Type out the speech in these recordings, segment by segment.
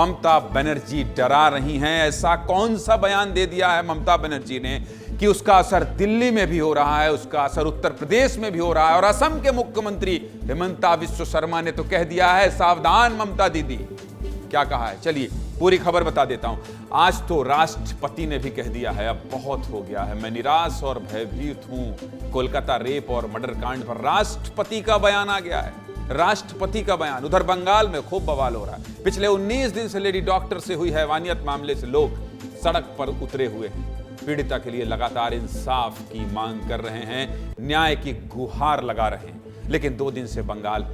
ममता बनर्जी डरा रही हैं। ऐसा कौन सा बयान दे दिया है ममता बनर्जी ने कि उसका असर दिल्ली में भी हो रहा है, उसका असर उत्तर प्रदेश में भी हो रहा है। और असम के मुख्यमंत्री हिमंता बिस्वा शर्मा ने तो कह दिया है, सावधान ममता दीदी। क्या कहा है, चलिए पूरी खबर बता देता हूं। आज तो राष्ट्रपति ने भी कह दिया है, अब बहुत हो गया है, मैं निराश और भयभीत हूं। कोलकाता रेप और मर्डर कांड पर राष्ट्रपति का बयान आ गया है, राष्ट्रपति का बयान। उधर बंगाल में खूब बवाल हो रहा है। पिछले 19 दिन से लेडी डॉक्टर से हुई हैवानियत मामले से लोग सड़क पर उतरे हुए हैं। पीड़िता के लिए लगातार इंसाफ की मांग कर रहे हैं, न्याय की गुहार लगा रहे हैं। लेकिन 2 दिन से बंगाल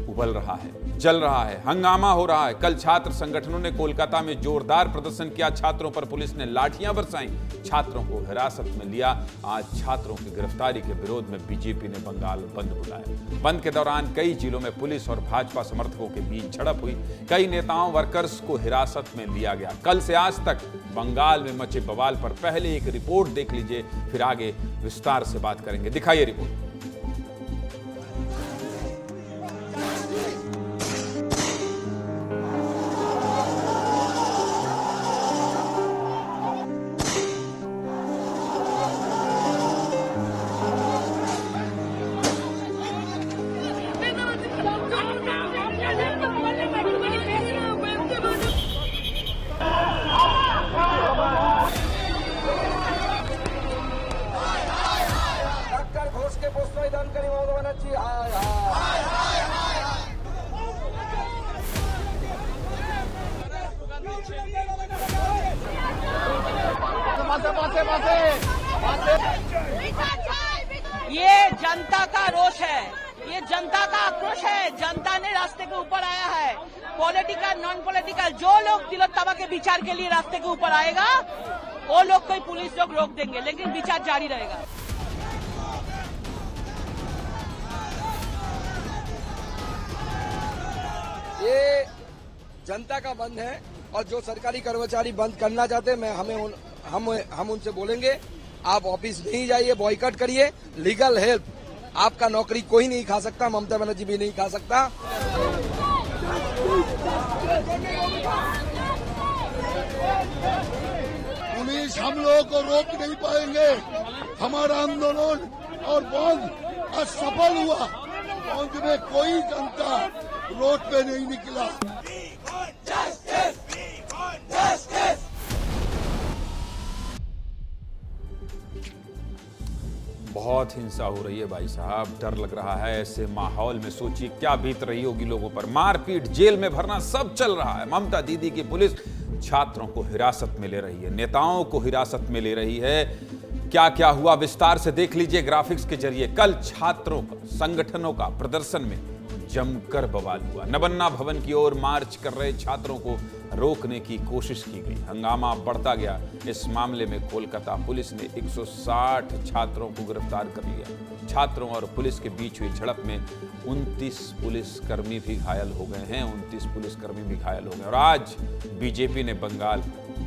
उबल रहा है, जल रहा है, हंगामा हो रहा है। कल छात्र संगठनों ने कोलकाता में जोरदार प्रदर्शन किया। छात्रों पर पुलिस ने लाठियां बरसाई, छात्रों को हिरासत में लिया। आज छात्रों की गिरफ्तारी के विरोध में बीजेपी ने बंगाल बंद बुलाया। बंद के दौरान कई जिलों में पुलिस और भाजपा समर्थकों के बीच झड़प हुई। कई नेताओं वर्कर्स को हिरासत में लिया गया। कल से आज तक बंगाल में मचे बवाल पर पहले एक रिपोर्ट देख लीजिए, फिर आगे विस्तार से बात करेंगे। दिखाइए रिपोर्ट। ये जनता का रोष है, ये जनता का आक्रोश है। जनता ने रास्ते के ऊपर आया है। पॉलिटिकल नॉन पॉलिटिकल जो लोग तिलोत्तमा के विचार के लिए रास्ते के ऊपर आएगा, वो लोग कोई पुलिस लोग रोक देंगे, लेकिन विचार जारी रहेगा। ये जनता का बंद है और जो सरकारी कर्मचारी बंद करना चाहते हैं, हम उनसे बोलेंगे, आप ऑफिस नहीं जाइए, बॉयकॉट करिए। लीगल हेल्प, आपका नौकरी कोई नहीं खा सकता, ममता बनर्जी भी नहीं खा सकता। पुलिस हम लोगों को रोक नहीं पाएंगे। हमारा आंदोलन और बंद असफल हुआ। बंद में कोई जनता रोड पे नहीं निकला। बहुत हिंसा हो रही है भाई साहब, डर लग रहा है। ऐसे माहौल में सोचिए क्या बीत रही होगी लोगों पर। मारपीट, जेल में भरना, सब चल रहा है। ममता दीदी की पुलिस छात्रों को हिरासत में ले रही है, नेताओं को हिरासत में ले रही है। क्या क्या हुआ विस्तार से देख लीजिए ग्राफिक्स के जरिए। कल छात्रों का, संगठनों का प्रदर्शन में जमकर बवाल हुआ। नबन्ना भवन की ओर मार्च कर रहे छात्रों को रोकने की कोशिश की गई। हंगामा बढ़ता गया। इस मामले में कोलकाता पुलिस ने 160 छात्रों को गिरफ्तार कर लिया। छात्रों और पुलिस के बीच हुई झड़प में 29 पुलिसकर्मी भी घायल हो गए हैं। 29 पुलिसकर्मी भी घायल हो गए। और आज बीजेपी ने बंगाल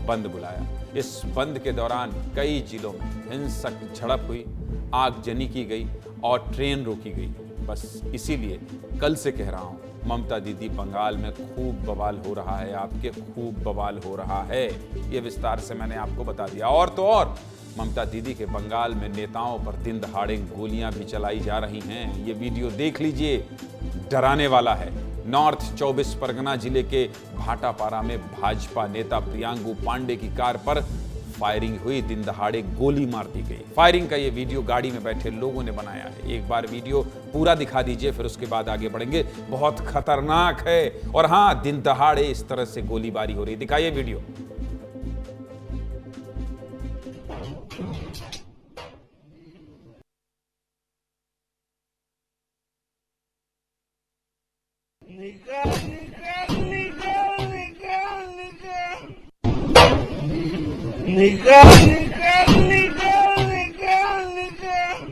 बंद बुलाया। इस बंद के दौरान कई जिलों में हिंसक झड़प हुई, आगजनी की गई और ट्रेन रोकी गई। बस इसीलिए कल से कह रहा हूं, ममता दीदी बंगाल में खूब बवाल हो रहा है, आपके खूब बवाल हो रहा है। ये विस्तार से मैंने आपको बता दिया। और तो और ममता दीदी के बंगाल में नेताओं पर दिन दहाड़े गोलियां भी चलाई जा रही हैं। ये वीडियो देख लीजिए, डराने वाला है। नॉर्थ 24 परगना जिले के भाटापारा में भाजपा नेता प्रियांगु पांडे की कार पर फायरिंग हुई, दिन दहाड़े गोली मार दी गई। फायरिंग का ये वीडियो गाड़ी में बैठे लोगों ने बनाया है। एक बार वीडियो पूरा दिखा दीजिए, फिर उसके बाद आगे बढ़ेंगे। बहुत खतरनाक है। और हाँ, दिन दहाड़े इस तरह से गोलीबारी हो रही। दिखाइए वीडियो। निकाल निकाल निकाल निकाल निकाल निकाल निकाल निकाल निकाल।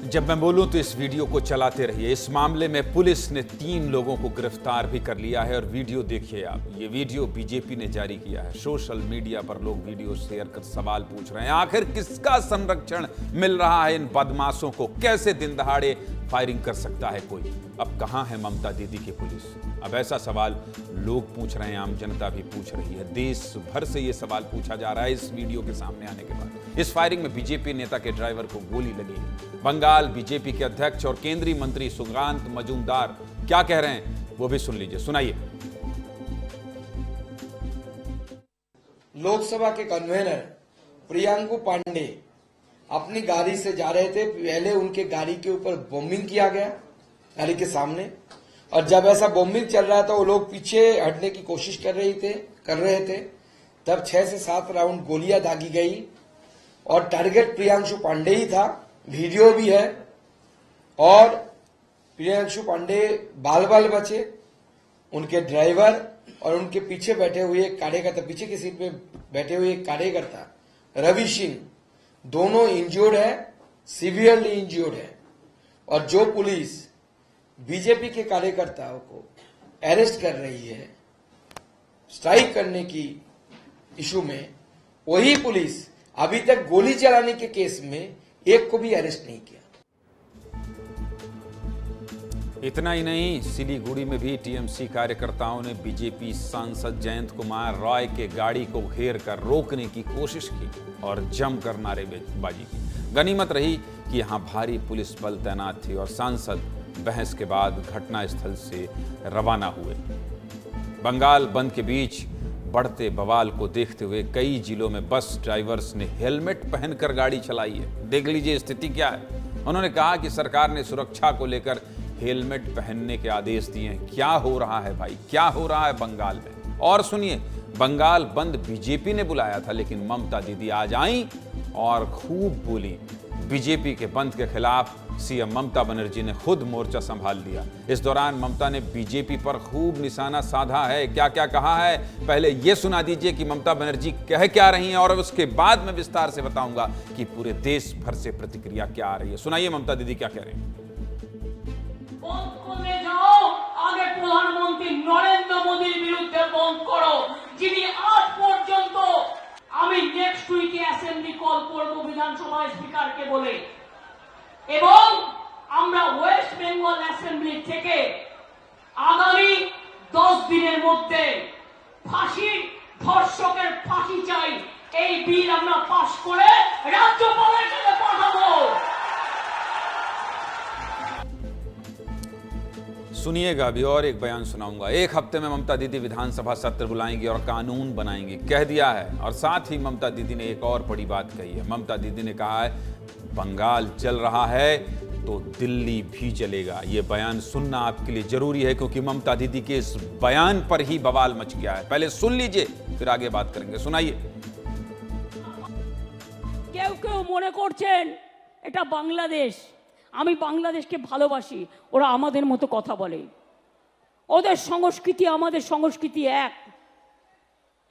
जब मैं बोलूं तो इस वीडियो को चलाते रहिए। इस मामले में पुलिस ने 3 लोगों को गिरफ्तार भी कर लिया है। और वीडियो देखिए आप, ये वीडियो बीजेपी ने जारी किया है। सोशल मीडिया पर लोग वीडियो शेयर कर सवाल पूछ रहे हैं, आखिर किसका संरक्षण मिल रहा है इन बदमाशों को? कैसे दिन दहाड़े फायरिंग कर सकता है कोई। अब कहां है ममता दीदी की पुलिस? अब ऐसा सवाल लोग पूछ रहे हैं, आम जनता भी पूछ रही है। देश भर से यह सवाल पूछा जा रहा है इस वीडियो के सामने आने के बाद। इस फायरिंग में बीजेपी नेता के ड्राइवर को गोली लगी है। बंगाल बीजेपी के अध्यक्ष और केंद्रीय मंत्री सुकांत मजूमदार क्या कह रहे हैं वो भी सुन लीजिए, सुनाइए। लोकसभा के कन्वेनर प्रियंकू पांडे अपनी गाड़ी से जा रहे थे। पहले उनके गाड़ी के ऊपर बॉम्बिंग किया गया, गाड़ी के सामने, और जब ऐसा बॉम्बिंग चल रहा था वो लोग पीछे हटने की कोशिश कर रहे थे तब 6 से 7 राउंड गोलियां दागी गई और टारगेट प्रियंशु पांडे ही था। वीडियो भी है और प्रियंशु पांडे बाल बाल बचे। उनके ड्राइवर और उनके पीछे बैठे हुए एक कार्यकर्ता, पीछे की सीट पे बैठे हुए एक कार्यकर्ता रवि सिंह, दोनों इंज्योर्ड है, सीवियरली इंज्योर्ड है। और जो पुलिस बीजेपी के कार्यकर्ताओं को अरेस्ट कर रही है स्ट्राइक करने की इशू में, वही पुलिस अभी तक गोली चलाने के केस में एक को भी अरेस्ट नहीं किया। इतना ही नहीं, सिलीगुड़ी में भी टीएमसी कार्यकर्ताओं ने बीजेपी सांसद जयंत कुमार रॉय के गाड़ी को घेर कर रोकने की कोशिश की और जमकर नारेबाजी की। गनीमत रही कि यहां भारी पुलिस बल तैनात थी और सांसद बहस के बाद घटनास्थल से रवाना हुए। बंगाल बंद के बीच बढ़ते बवाल को देखते हुए कई जिलों में बस ड्राइवर्स ने हेलमेट पहनकर गाड़ी चलाई है। देख लीजिए स्थिति क्या है। उन्होंने कहा कि सरकार ने सुरक्षा को लेकर हेलमेट पहनने के आदेश दिए हैं। क्या हो रहा है भाई, क्या हो रहा है बंगाल में? और सुनिए, बंगाल बंद बीजेपी ने बुलाया था, लेकिन ममता दीदी आज आई और खूब बोली। बीजेपी के बंद के खिलाफ सीएम ममता बनर्जी ने खुद मोर्चा संभाल लिया। इस दौरान ममता ने बीजेपी पर खूब निशाना साधा है। क्या क्या कहा है, पहले यह सुना दीजिए कि ममता बनर्जी कह क्या रही हैं, और उसके बाद मैं विस्तार से बताऊंगा कि पूरे देश भर से प्रतिक्रिया क्या आ रही है। सुनाइए ममता दीदी क्या कह रही हैं। আগে প্রধানমন্ত্রী নরেন্দ্র মোদীর বিরুদ্ধে বন্ধ করো, যিনি আজ পর্যন্ত আমি নেক্সট উইকে অ্যাসেম্বলি কল করব বিধানসভা স্পিকারকে বলে, এবং আমরা ওয়েস্ট বেঙ্গল অ্যাসেম্বলি থেকে আগামী 10 দিনের মধ্যে ফাঁসির ধর্ষকের ফাঁসি চাই এই বিল আমরা পাস করে রাজ্যপালের কাছে পাঠাবো। सुनिएगा अभी और एक बयान सुनाऊंगा। एक हफ्ते में ममता दीदी विधानसभा सत्र बुलाएंगी और कानून बनाएंगी, कह दिया है। और साथ ही ममता दीदी ने एक और बड़ी बात कही है। ममता दीदी ने कहा है बंगाल चल रहा है तो दिल्ली भी चलेगा। ये बयान सुनना आपके लिए जरूरी है क्योंकि ममता दीदी के इस बयान पर ही बवाल मच गया है। पहले सुन लीजिए फिर आगे बात करेंगे। सुनाइए। কেউ কেউ মনে করছেন এটা বাংলাদেশ, আমি বাংলাদেশকে ভালোবাসি, ওরা আমাদের মতো কথা বলে, ওদের সংস্কৃতি আমাদের সংস্কৃতি এক।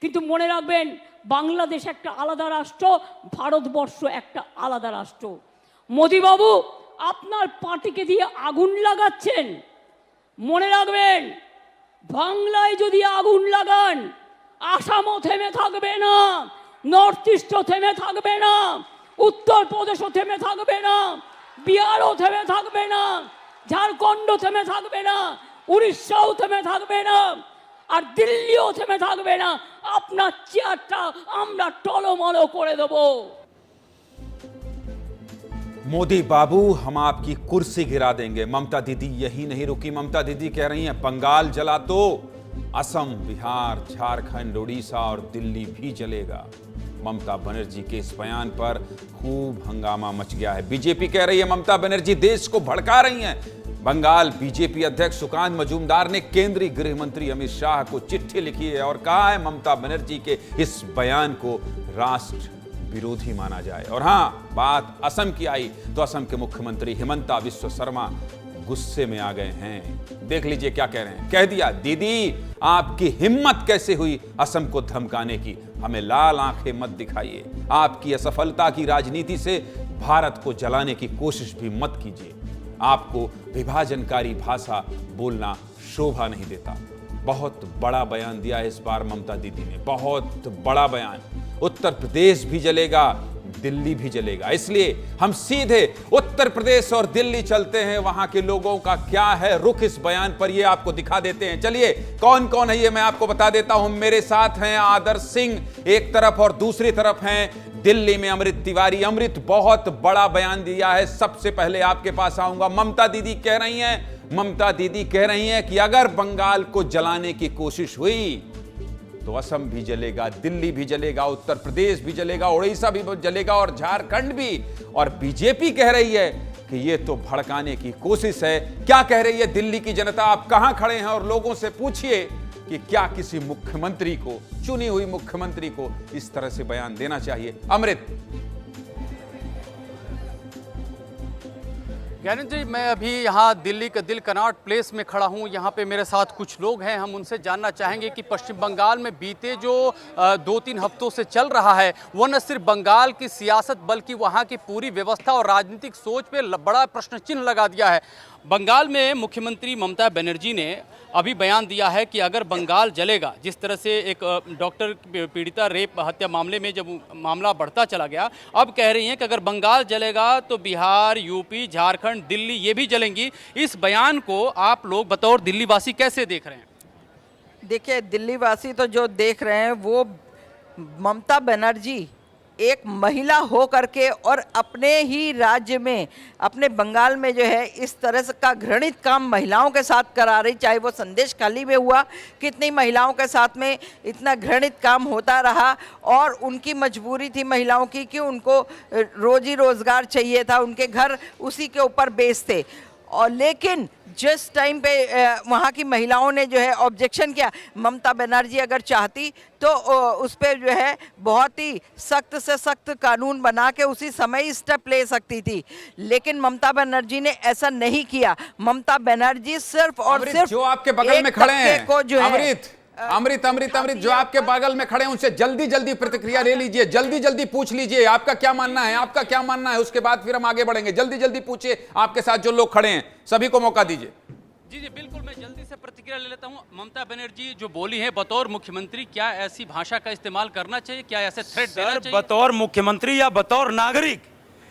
কিন্তু মনে রাখবেন বাংলাদেশ একটা আলাদা রাষ্ট্র, ভারতবর্ষ একটা আলাদা রাষ্ট্র। মোদি বাবু আপনার পার্টিকে দিয়ে আগুন লাগাচ্ছেন, মনে রাখবেন বাংলায় যদি আগুন লাগান আসামও থেমে থাকবে না, নর্থ ইস্টও থেমে থাকবে না, উত্তরপ্রদেশও থেমে থাকবে না, বিহারও থেমে থাকবে না, ঝাড়খণ্ড থেমে থাকবে না, উড়িষ্যাও থেমে থাকবে না, আর দিল্লিও থেমে থাকবে না। আপনার চেয়ারটা আমরা টলমল করে দেব। मोदी बाबू हम आपकी कुर्सी गिरा देंगे। ममता दीदी यही नहीं रुकी। ममता दीदी कह रही हैं बंगाल जला तो असम, बिहार, झारखंड, उड़ीसा और दिल्ली भी जलेगा। ममता बनर्जी के इस बयान पर खूब हंगामा मच गया है। बीजेपी कह रही है ममता बनर्जी देश को भड़का रही हैं। बंगाल बीजेपी अध्यक्ष सुकांत मजूमदार ने केंद्रीय गृह मंत्री अमित शाह को चिट्ठी लिखी है और कहा है ममता बनर्जी के इस बयान को राष्ट्र विरोधी माना जाए। और हां, बात असम की आई तो असम के मुख्यमंत्री हिमंता बिस्वा शर्मा गुस्से में आ गए हैं। देख लीजिए क्या कह रहे हैं। कह दिया दीदी आपकी हिम्मत कैसे हुई असम को धमकाने की, हमें लाल आंखें मत दिखाइए। आपकी असफलता की राजनीति से भारत को जलाने की कोशिश भी मत कीजिए। आपको विभाजनकारी भाषा बोलना शोभा नहीं देता। बहुत बड़ा बयान दिया है इस बार ममता दीदी ने, बहुत बड़ा बयान। उत्तर प्रदेश भी जलेगा, दिल्ली भी जलेगा। इसलिए हम सीधे उत्तर प्रदेश और दिल्ली चलते हैं, वहां के लोगों का क्या है रुख इस बयान पर, ये आपको दिखा देते हैं। चलिए कौन कौन है ये मैं आपको बता देता हूं। मेरे साथ हैं आदर्श सिंह एक तरफ और दूसरी तरफ हैं दिल्ली में अमृत तिवारी। अमृत बहुत बड़ा बयान दिया है। सबसे पहले आपके पास आऊंगा। ममता दीदी कह रही हैं कि अगर बंगाल को जलाने की कोशिश हुई तो असम भी जलेगा, दिल्ली भी जलेगा, उत्तर प्रदेश भी जलेगा, उड़ीसा भी जलेगा और झारखंड भी। और बीजेपी कह रही है कि ये तो भड़काने की कोशिश है। क्या कह रही है दिल्ली की जनता? आप कहां खड़े हैं और लोगों से पूछिए कि क्या किसी मुख्यमंत्री को, चुनी हुई मुख्यमंत्री को इस तरह से बयान देना चाहिए? अमृत। ज्ञानेंद्र जी, मैं अभी यहाँ दिल्ली के दिल कनॉट प्लेस में खड़ा हूँ। यहाँ पे मेरे साथ कुछ लोग हैं, हम उनसे जानना चाहेंगे कि पश्चिम बंगाल में बीते जो 2-3 हफ्तों से चल रहा है वो न सिर्फ बंगाल की सियासत बल्कि वहाँ की पूरी व्यवस्था और राजनीतिक सोच पे बड़ा प्रश्न चिन्ह लगा दिया है। बंगाल में मुख्यमंत्री ममता बनर्जी ने अभी बयान दिया है कि अगर बंगाल जलेगा, जिस तरह से एक डॉक्टर पीड़िता रेप हत्या मामले में जब मामला बढ़ता चला गया, अब कह रही हैं कि अगर बंगाल जलेगा तो बिहार, यूपी, झारखंड, दिल्ली ये भी जलेंगी। इस बयान को आप लोग बतौर दिल्ली वासी कैसे देख रहे हैं? देखिए, दिल्ली वासी तो जो देख रहे हैं वो ममता बनर्जी एक महिला हो करके और अपने ही राज्य में, अपने बंगाल में जो है इस तरह से का घृणित काम महिलाओं के साथ करा रही। चाहे वो संदेश खाली में हुआ, कितनी महिलाओं के साथ में इतना घृणित काम होता रहा और उनकी मजबूरी थी महिलाओं की कि उनको रोजी रोजगार चाहिए था, उनके घर उसी के ऊपर बेस थे। और लेकिन जिस टाइम पे वहाँ की महिलाओं ने जो है ऑब्जेक्शन किया, ममता बनर्जी अगर चाहती तो उस पर जो है बहुत ही सख्त से सख्त कानून बना के उसी समय स्टेप ले सकती थी, लेकिन ममता बनर्जी ने ऐसा नहीं किया। ममता बनर्जी सिर्फ और सिर्फ जो आपके बगल में खड़े हैं को जो है अमृत जो आपके बगल में खड़े हैं उनसे जल्दी जल्दी प्रतिक्रिया ले लीजिए, जल्दी जल्दी पूछ लीजिए आपका क्या मानना है, उसके बाद फिर हम आगे बढ़ेंगे। जल्दी जल्दी पूछिए, आपके साथ जो लोग खड़े हैं सभी को मौका दीजिए। जी बिल्कुल, मैं जल्दी से प्रतिक्रिया ले लेता हूं। ममता बनर्जी जो बोली है बतौर मुख्यमंत्री, क्या ऐसी भाषा का इस्तेमाल करना चाहिए? क्या ऐसे थ्रेट देना चाहिए? बतौर मुख्यमंत्री या बतौर नागरिक,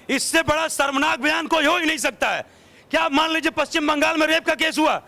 इससे बड़ा शर्मनाक बयान कोई हो ही नहीं सकता है। क्या मान लीजिए पश्चिम बंगाल में रेप का केस हुआ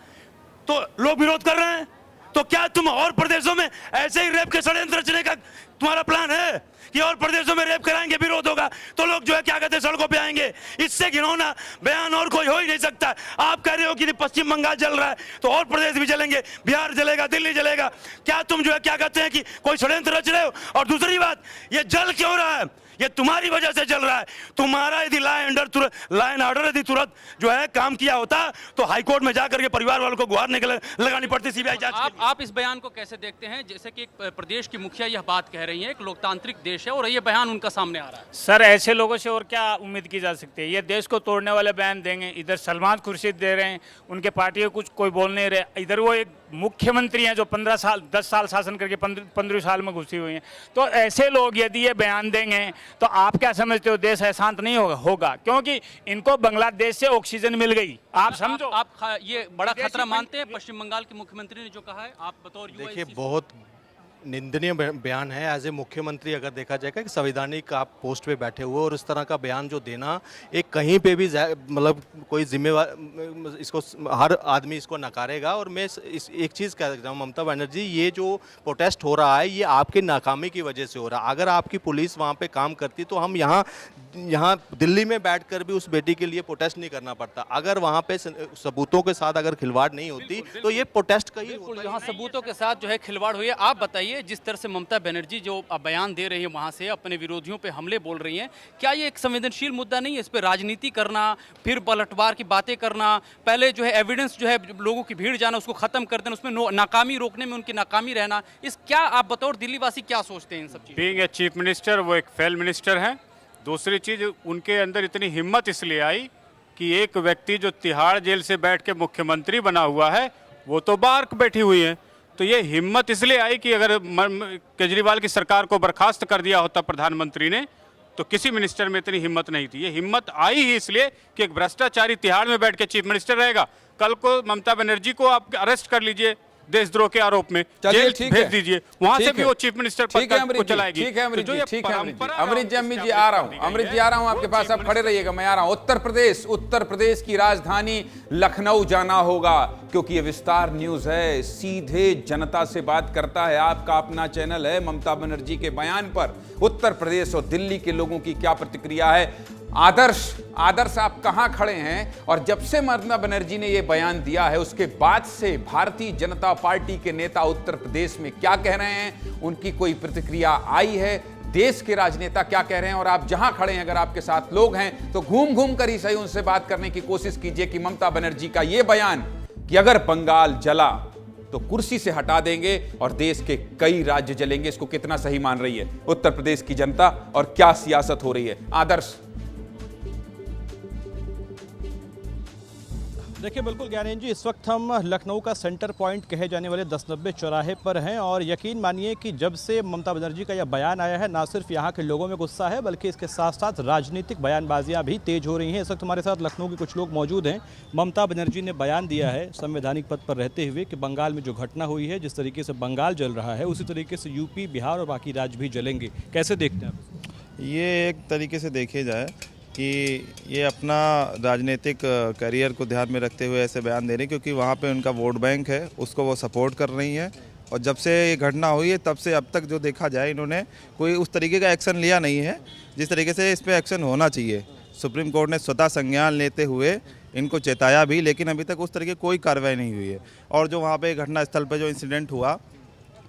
तो लोग विरोध कर रहे हैं, तो क्या तुम और प्रदेशों में ऐसे ही रेप के षड्यंत्र रचने का तुम्हारा प्लान है कि और प्रदेशों में रेप कराएंगे, विरोध होगा तो लोग जो है क्या कहते हैं सड़कों पे आएंगे? इससे घिनौना बयान और कोई हो ही नहीं सकता। आप कह रहे हो कि पश्चिम बंगाल जल रहा है तो और प्रदेश भी जलेंगे, बिहार जलेगा, दिल्ली जलेगा। क्या तुम जो है क्या कहते हैं कि कोई षड्यंत्र रच रहे हो? और दूसरी बात, ये जल क्यों रहा है? ये तुम्हारी वजह से चल रहा है। तुम्हारा यदि लाइन ऑर्डर यदि तुरंत जो है काम किया होता तो हाईकोर्ट में जाकर के परिवार वालों को गुहार लगानी पड़ती सीबीआई जांच। आप इस बयान को कैसे देखते हैं? जैसे कि एक प्रदेश की मुखिया यह बात कह रही है, एक लोकतांत्रिक देश है और ये बयान उनका सामने आ रहा है। सर, ऐसे लोगों से और क्या उम्मीद की जा सकती है? ये देश को तोड़ने वाले बयान देंगे। इधर सलमान खुर्शीद दे रहे हैं, उनके पार्टी को कुछ कोई बोल नहीं रहे। इधर वो एक मुख्यमंत्री हैं जो 10 साल शासन करके 15 साल में घुसी हुई हैं। तो ऐसे लोग यदि ये बयान देंगे तो आप क्या समझते हो देश शांत नहीं होगा? क्योंकि इनको बांग्लादेश से ऑक्सीजन मिल गई। आप समझो, आप ये बड़ा खतरा मानते हैं? पश्चिम बंगाल के मुख्यमंत्री ने जो कहा है, आप बतौर युवा देखिए बहुत निंदनीय बयान है। एज ए मुख्यमंत्री अगर देखा जाएगा कि संवैधानिक आप पोस्ट पे बैठे हुए और इस तरह का बयान जो देना एक कहीं पे भी मतलब कोई जिम्मेवार, इसको हर आदमी इसको नकारेगा। और मैं एक चीज़ कह रहा हूँ ममता बनर्जी, ये जो प्रोटेस्ट हो रहा है ये आपकी नाकामी की वजह से हो रहा है। अगर आपकी पुलिस वहाँ पे काम करती तो हम यहाँ दिल्ली में बैठकर भी उस बेटी के लिए प्रोटेस्ट नहीं करना पड़ता। अगर वहाँ पे सबूतों के साथ अगर खिलवाड़ नहीं होती तो ये प्रोटेस्ट का ही होता है। यहाँ सबूतों के साथ जो है खिलवाड़ हुई है। आप बताइए, जिस तरह से ममता बनर्जी जो बयान दे रही है वहाँ से अपने विरोधियों पे हमले बोल रही हैं, क्या ये एक संवेदनशील मुद्दा नहीं है? इस पे राजनीति करना, फिर पलटवार की बातें करना, पहले जो है एविडेंस जो है लोगों की भीड़ जाना उसको खत्म कर देना, उसमें नाकामी रोकने में उनकी नाकामी रहना, इस क्या आप बतौर दिल्ली वासी क्या सोचते हैं इन सब चीज़? बीइंग ए चीफ मिनिस्टर वो एक फेल मिनिस्टर हैं। दूसरी चीज, उनके अंदर इतनी हिम्मत इसलिए आई कि एक व्यक्ति जो तिहाड़ जेल से बैठ के मुख्यमंत्री बना हुआ है वो तो बाहर बैठी हुई है। तो ये हिम्मत इसलिए आई कि अगर केजरीवाल की सरकार को बर्खास्त कर दिया होता प्रधानमंत्री ने तो किसी मिनिस्टर में इतनी हिम्मत नहीं थी। ये हिम्मत आई ही इसलिए कि एक भ्रष्टाचारी तिहाड़ में बैठ के चीफ मिनिस्टर रहेगा। कल को ममता बनर्जी को आप अरेस्ट कर लीजिए, देशद्रोह के आरोप में, चलिए, जेल ठीक भेज है। दीजिए, वहां से ठीक भी है। वो चीफ मिनिस्टर पद ठीक है को अमृत जी, चलाएगी। ठीक है अमृत तो जो जी, ये ठीक है अमृत जी, परंपरा अमृत जी establish आ रहा हूँ, की अमृत गई जी आ रहा हूँ है, आपके वो पास, आप chief खड़े रहिएगा, मैं आ रहा हूँ। उत्तर प्रदेश की राजधानी लखनऊ जाना होगा, क्योंकि ये विस्तार न्यूज है, सीधे जनता से बात करता है, आपका अपना चैनल है। ममता बनर्जी के बयान पर उत्तर प्रदेश और दिल्ली के लोगों की क्या प्रतिक्रिया है? आदर्श आप कहां खड़े हैं? और जब से ममता बनर्जी ने यह बयान दिया है, उसके बाद से भारतीय जनता पार्टी के नेता उत्तर प्रदेश में क्या कह रहे हैं? उनकी कोई प्रतिक्रिया आई है? देश के राजनेता क्या कह रहे हैं? और आप जहां खड़े हैं, अगर आपके साथ लोग हैं तो घूम घूम कर ही सही उनसे बात करने की कोशिश कीजिए कि ममता बनर्जी का यह बयान कि अगर बंगाल जला तो कुर्सी से हटा देंगे और देश के कई राज्य जलेंगे, इसको कितना सही मान रही है उत्तर प्रदेश की जनता और क्या सियासत हो रही है? आदर्श। देखिए बिल्कुल ज्ञानेंद्र जी, इस वक्त हम लखनऊ का सेंटर पॉइंट कहे जाने वाले 1090 चौराहे पर हैं और यकीन मानिए कि जब से ममता बनर्जी का यह बयान आया है, ना सिर्फ यहाँ के लोगों में गुस्सा है बल्कि इसके साथ साथ राजनीतिक बयानबाजियाँ भी तेज हो रही हैं। इस वक्त हमारे साथ लखनऊ के कुछ लोग मौजूद हैं। ममता बनर्जी ने बयान दिया है संवैधानिक पद पर रहते हुए कि बंगाल में जो घटना हुई है, जिस तरीके से बंगाल जल रहा है, उसी तरीके से यूपी, बिहार और बाकी राज्य भी जलेंगे। कैसे देखते हैं आप? ये एक तरीके से देखे जाए कि ये अपना राजनीतिक करियर को ध्यान में रखते हुए ऐसे बयान दे रहे हैं, क्योंकि वहाँ पे उनका वोट बैंक है, उसको वो सपोर्ट कर रही हैं। और जब से ये घटना हुई है तब से अब तक जो देखा जाए, इन्होंने कोई उस तरीके का एक्शन लिया नहीं है जिस तरीके से इस पर एक्शन होना चाहिए। सुप्रीम कोर्ट ने स्वतः संज्ञान लेते हुए इनको चेताया भी, लेकिन अभी तक उस तरीके की कोई कार्रवाई नहीं हुई है। और जो वहाँ पे घटना स्थल पर जो इंसिडेंट हुआ,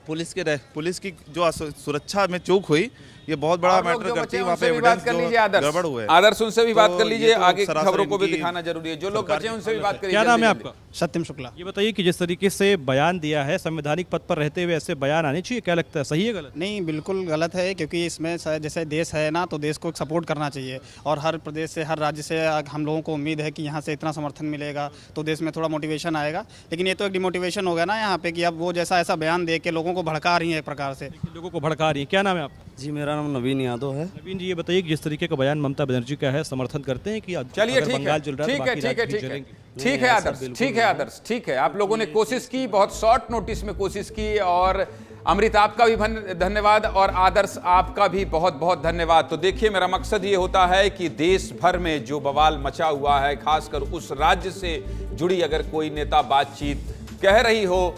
पुलिस की जो सुरक्षा में चूक हुई, ये बहुत बड़ा मैटर करती है। वहाँ पे बात कर लीजिए गड़बड़ हुए। आदर्श उनसे भी बात कर लीजिए, आगे खबरों को भी दिखाना जरूरी है। जो लोग बचे उनसे भी बात करिए। क्या नाम है आपका? सत्यम शुक्ला। ये बताइए कि जिस तरीके से बयान दिया है, संवैधानिक पद पर रहते हुए ऐसे बयान आने चाहिए, क्या लगता है सही है गलत? नहीं, बिल्कुल गलत है, क्योंकि इसमें जैसे देश है ना, तो देश को सपोर्ट करना चाहिए और हर प्रदेश से, हर राज्य से हम लोगों को उम्मीद है कि यहाँ से इतना समर्थन मिलेगा तो देश में थोड़ा मोटिवेशन आएगा। लेकिन ये तो एक डिमोटिवेशन हो गया ना यहाँ पे कि अब वो जैसा ऐसा बयान दे के लोगों को भड़का रही है, एक प्रकार से लोगों को भड़का रही है। क्या नाम है आपका? जी, मेरा नाम नवीन यादव है। नवीन जी, ये बताइए कि जिस तरीके का बयान ममता बनर्जी का है, समर्थन करते हैं कि चलिए अगर बंगाल जल रहा है तो बाकी राज्य भी जलेंगे? ठीक है आदर्श, ठीक है आदर्श, ठीक है। आप लोगों ने कोशिश की, बहुत शॉर्ट नोटिस में कोशिश की, और अमृत आपका भी धन्यवाद और आदर्श आपका भी बहुत बहुत धन्यवाद। तो देखिए, मेरा मकसद ये होता है कि देश भर में जो बवाल मचा हुआ है, खासकर उस राज्य से जुड़ी अगर कोई नेता बातचीत कह रही हो,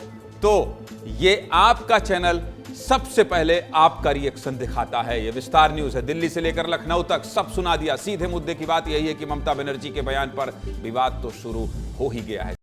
तो ये आपका चैनल सबसे पहले आपका रिएक्शन दिखाता है। ये विस्तार न्यूज है, दिल्ली से लेकर लखनऊ तक सब सुना दिया। सीधे मुद्दे की बात यही है कि ममता बनर्जी के बयान पर विवाद तो शुरू हो ही गया है।